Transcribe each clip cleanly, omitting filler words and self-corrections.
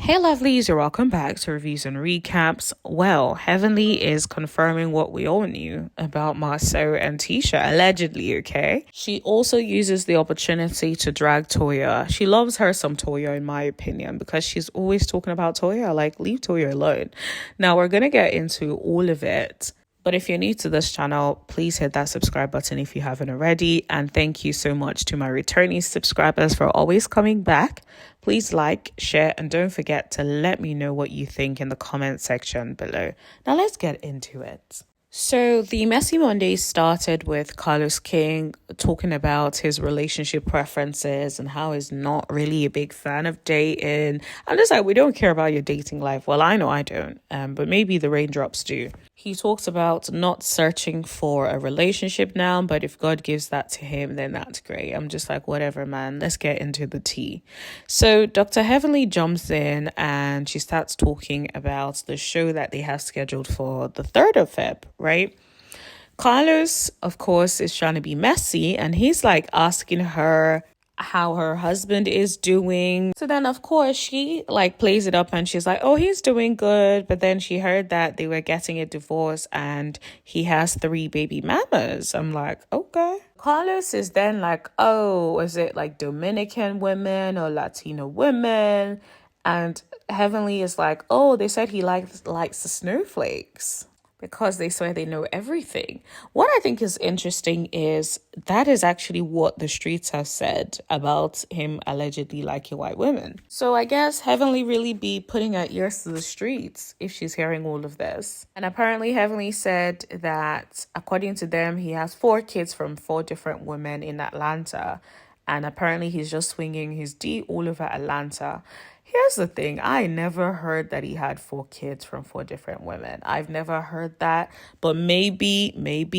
Hey lovelies, you're welcome back to Reviews and Recaps. Well, Heavenly is confirming what we all knew about Marsau and Tisha, allegedly, okay? She also uses the opportunity to drag Toya. She loves her some Toya, in my opinion, because she's always talking about Toya. Like, leave Toya alone. Now, we're going to get into all of it. But if you're new to this channel, please hit that subscribe button if you haven't already. And thank you so much to my returning subscribers for always coming back. Please like, share, and don't forget to let me know what you think in the comment section below. Now let's get into it. So the Messy Monday started with Carlos King talking about his relationship preferences and how he's not really a big fan of dating. I'm just like, we don't care about your dating life. Well, I know I don't, but maybe the raindrops do. He talks about not searching for a relationship now, but if God gives that to him, then that's great. I'm just like, whatever, man. Let's get into the tea. So Dr. Heavenly jumps in and she starts talking about the show that they have scheduled for the 3rd of Feb, right? Carlos, of course, is trying to be messy and he's like asking her how her husband is doing. So then of course she like plays it up and she's like, oh, he's doing good. But then she heard that they were getting a divorce and he has 3 baby mamas. I'm like, okay. Carlos is then like, oh, is it like Dominican women or Latino women? And Heavenly is like, oh, they said he likes the snowflakes, because they swear they know everything. What I think is interesting is that is actually what the streets have said about him allegedly liking white women. So I guess Heavenly really be putting her ears to the streets if she's hearing all of this. And apparently Heavenly said that according to them, he has 4 kids from 4 different women in Atlanta. And apparently he's just swinging his D all over Atlanta. Here's the thing. I never heard that he had 4 kids from 4 different women. I've never heard that. But maybe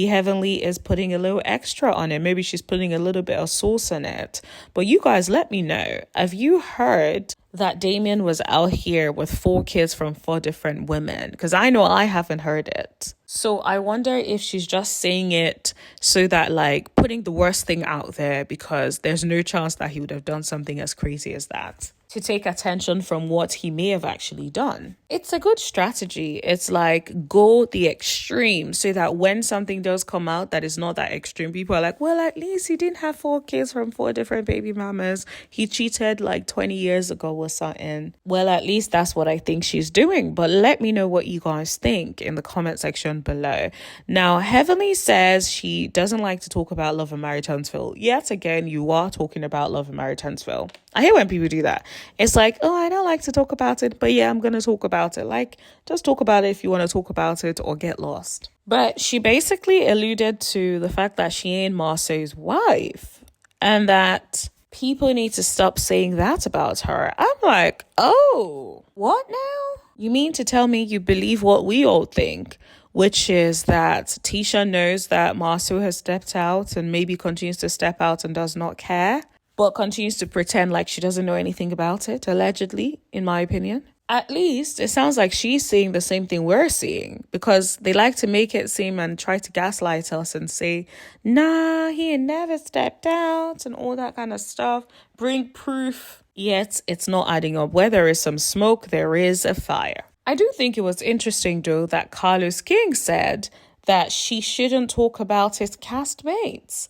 Heavenly is putting a little extra on it. Maybe she's putting a little bit of sauce in it. But you guys, let me know. Have you heard that Damien was out here with 4 kids from 4 different women? Because I know I haven't heard it. So I wonder if she's just saying it so that, like, putting the worst thing out there, because there's no chance that he would have done something as crazy as that, to take attention from what he may have actually done. It's a good strategy. It's like, go the extreme so that when something does come out that is not that extreme, people are like, well, at least he didn't have 4 kids from 4 different baby mamas. He cheated like 20 years ago or something. Well, at least that's what I think she's doing. But let me know what you guys think in the comment section below. Now, Heavenly says she doesn't like to talk about Love and Marriage Huntsville. Yet again, you are talking about Love and Marriage Huntsville. I hate when people do that. It's like, oh, I don't like to talk about it, but yeah, I'm going to talk about it. Like, just talk about it if you want to talk about it or get lost. But she basically alluded to the fact that she ain't Marsau's wife and that people need to stop saying that about her. I'm like, oh, what now? You mean to tell me you believe what we all think, which is that Tisha knows that Marsau has stepped out and maybe continues to step out and does not care, but continues to pretend like she doesn't know anything about it, allegedly, in my opinion? At least it sounds like she's seeing the same thing we're seeing, because they like to make it seem and try to gaslight us and say, nah, he had never stepped out and all that kind of stuff. Bring proof. Yet it's not adding up. Where there is some smoke, there is a fire. I do think it was interesting, though, that Carlos King said that she shouldn't talk about his castmates.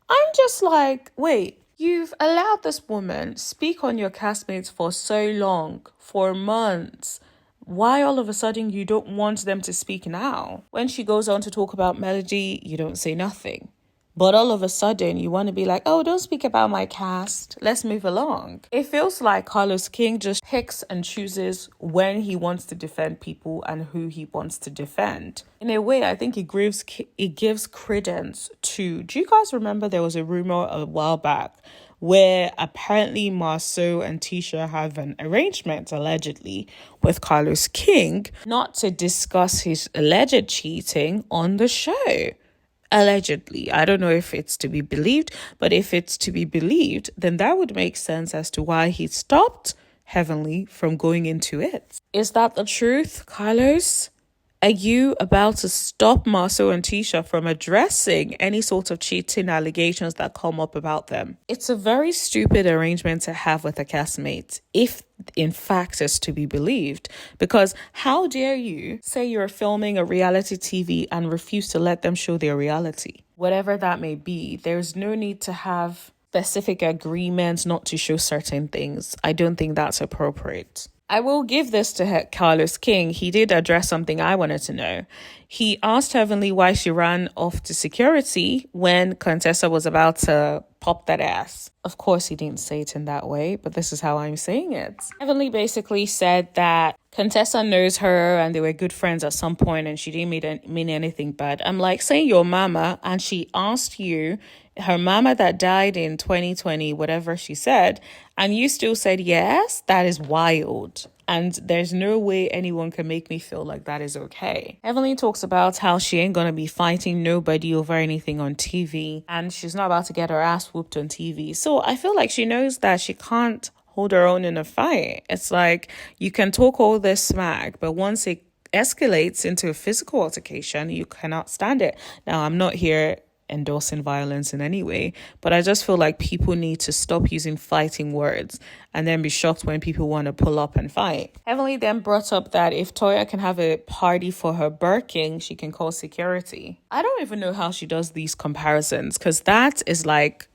I'm just like, wait. You've allowed this woman speak on your castmates for so long, for months. Why all of a sudden you don't want them to speak now? When she goes on to talk about Melody, you don't say nothing. But all of a sudden you want to be like, oh, don't speak about my cast. Let's move along. It feels like Carlos King just picks and chooses when he wants to defend people and who he wants to defend. In a way, I think it gives credence to... Do you guys remember there was a rumor a while back where apparently Marsau and Tisha have an arrangement, allegedly, with Carlos King not to discuss his alleged cheating on the show? Allegedly. I don't know if it's to be believed, but if it's to be believed, then that would make sense as to why he stopped Heavenly from going into it. Is that the truth, Carlos? Are you about to stop Marsau and Tisha from addressing any sort of cheating allegations that come up about them? It's a very stupid arrangement to have with a castmate, if in fact is to be believed. Because how dare you say you're filming a reality TV and refuse to let them show their reality? Whatever that may be, there's no need to have specific agreements not to show certain things. I don't think that's appropriate. I will give this to Carlos King. He did address something I wanted to know. He asked Heavenly why she ran off to security when Contessa was about to pop that ass. Of course, he didn't say it in that way, but this is how I'm saying it. Heavenly basically said that Contessa knows her and they were good friends at some point and she didn't mean anything bad. I'm like, saying your mama, and she asked you, her mama that died in 2020, whatever she said, and you still said yes, that is wild. And there's no way anyone can make me feel like that is okay. Evelyn talks about how she ain't gonna be fighting nobody over anything on TV, and she's not about to get her ass whooped on TV. So I feel like she knows that she can't hold her own in a fight. It's like, you can talk all this smack, but once it escalates into a physical altercation, you cannot stand it. Now, I'm not here endorsing violence in any way, but I just feel like people need to stop using fighting words and then be shocked when people want to pull up and fight. Heavenly then brought up that if Toya can have a party for her birthing, she can call security. I don't even know how she does these comparisons, because that is like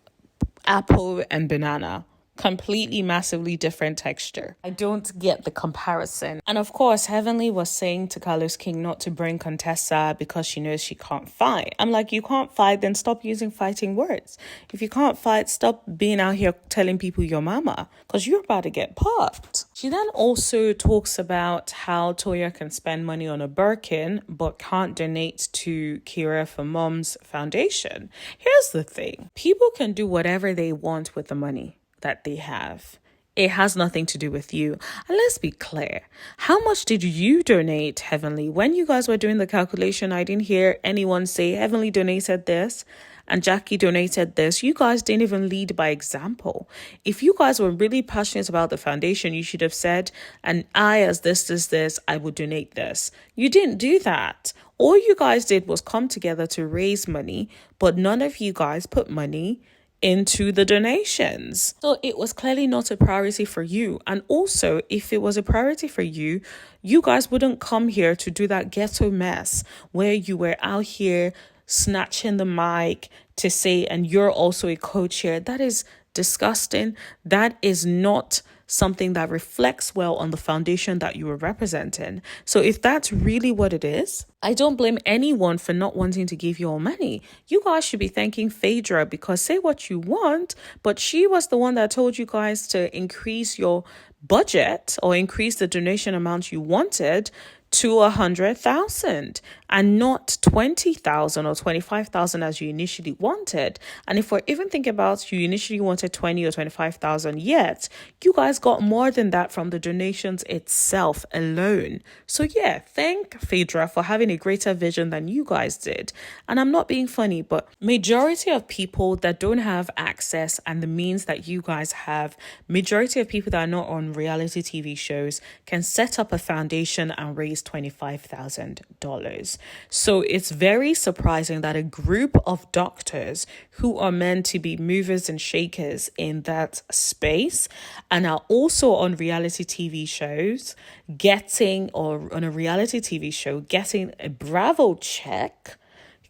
apple and banana. Completely massively different texture. I don't get the comparison. And of course, Heavenly was saying to Carlos King not to bring Contessa because she knows she can't fight. I'm like, you can't fight, then stop using fighting words. If you can't fight, stop being out here telling people your mama, because you're about to get popped. She then also talks about how Toya can spend money on a Birkin but can't donate to Kira for Mom's foundation. Here's the thing. People can do whatever they want with the money that they have. It has nothing to do with you. And let's be clear. How much did you donate, Heavenly? When you guys were doing the calculation, I didn't hear anyone say Heavenly donated this and Jackie donated this. You guys didn't even lead by example. If you guys were really passionate about the foundation, you should have said, and I, as this, I would donate this. You didn't do that. All you guys did was come together to raise money, but none of you guys put money into the donations. So it was clearly not a priority for you. And also, if it was a priority for you, you guys wouldn't come here to do that ghetto mess where you were out here snatching the mic to say, and you're also a co-chair. That is disgusting. That is not something that reflects well on the foundation that you were representing. So if that's really what it is, I don't blame anyone for not wanting to give you all money. You guys should be thanking Phaedra, because say what you want, but she was the one that told you guys to increase your budget or increase the donation amount you wanted to 100,000 and not 20,000 or 25,000 as you initially wanted. And if we're even thinking about you initially wanted 20 or 25,000, yet you guys got more than that from the donations itself alone. So yeah, thank Phaedra for having a greater vision than you guys did. And I'm not being funny, but majority of people that don't have access and the means that you guys have, majority of people that are not on reality TV shows can set up a foundation and raise $25,000. So it's very surprising that a group of doctors who are meant to be movers and shakers in that space and are also on reality TV shows getting a Bravo check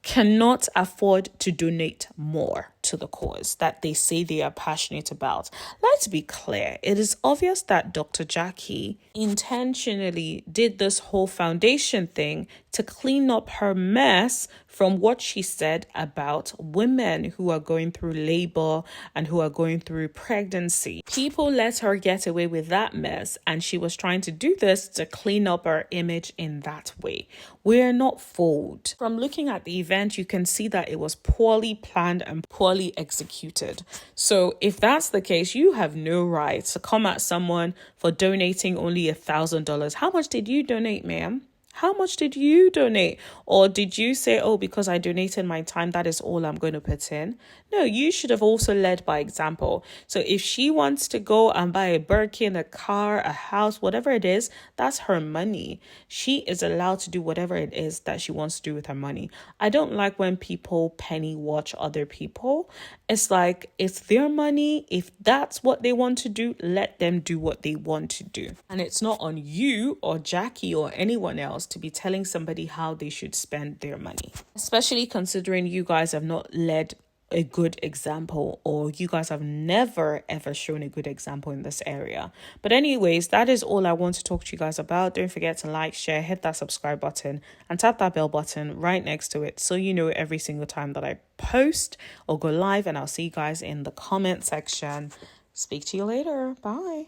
cannot afford to donate more to the cause that they say they are passionate about. Let's be clear. It is obvious that Dr. Jackie intentionally did this whole foundation thing to clean up her mess from what she said about women who are going through labor and who are going through pregnancy. People let her get away with that mess, and she was trying to do this to clean up her image in that way. We're not fooled. From looking at the event, you can see that it was poorly planned and poorly executed. So if that's the case, you have no right to come at someone for donating only $1,000. How much did you donate, ma'am? How much did you donate? Or did you say, oh, because I donated my time, that is all I'm going to put in? No, you should have also led by example. So if she wants to go and buy a Birkin, a car, a house, whatever it is, that's her money. She is allowed to do whatever it is that she wants to do with her money. I don't like when people penny watch other people. It's like, it's their money. If that's what they want to do, let them do what they want to do. And it's not on you or Jackie or anyone else to be telling somebody how they should spend their money, especially considering you guys have not led a good example, or you guys have never ever shown a good example in this area. But anyways, that is all I want to talk to you guys about. Don't forget to like, share, hit that subscribe button, and tap that bell button right next to it so you know every single time that I post or go live. And I'll see you guys in the comment section. Speak to you later. Bye.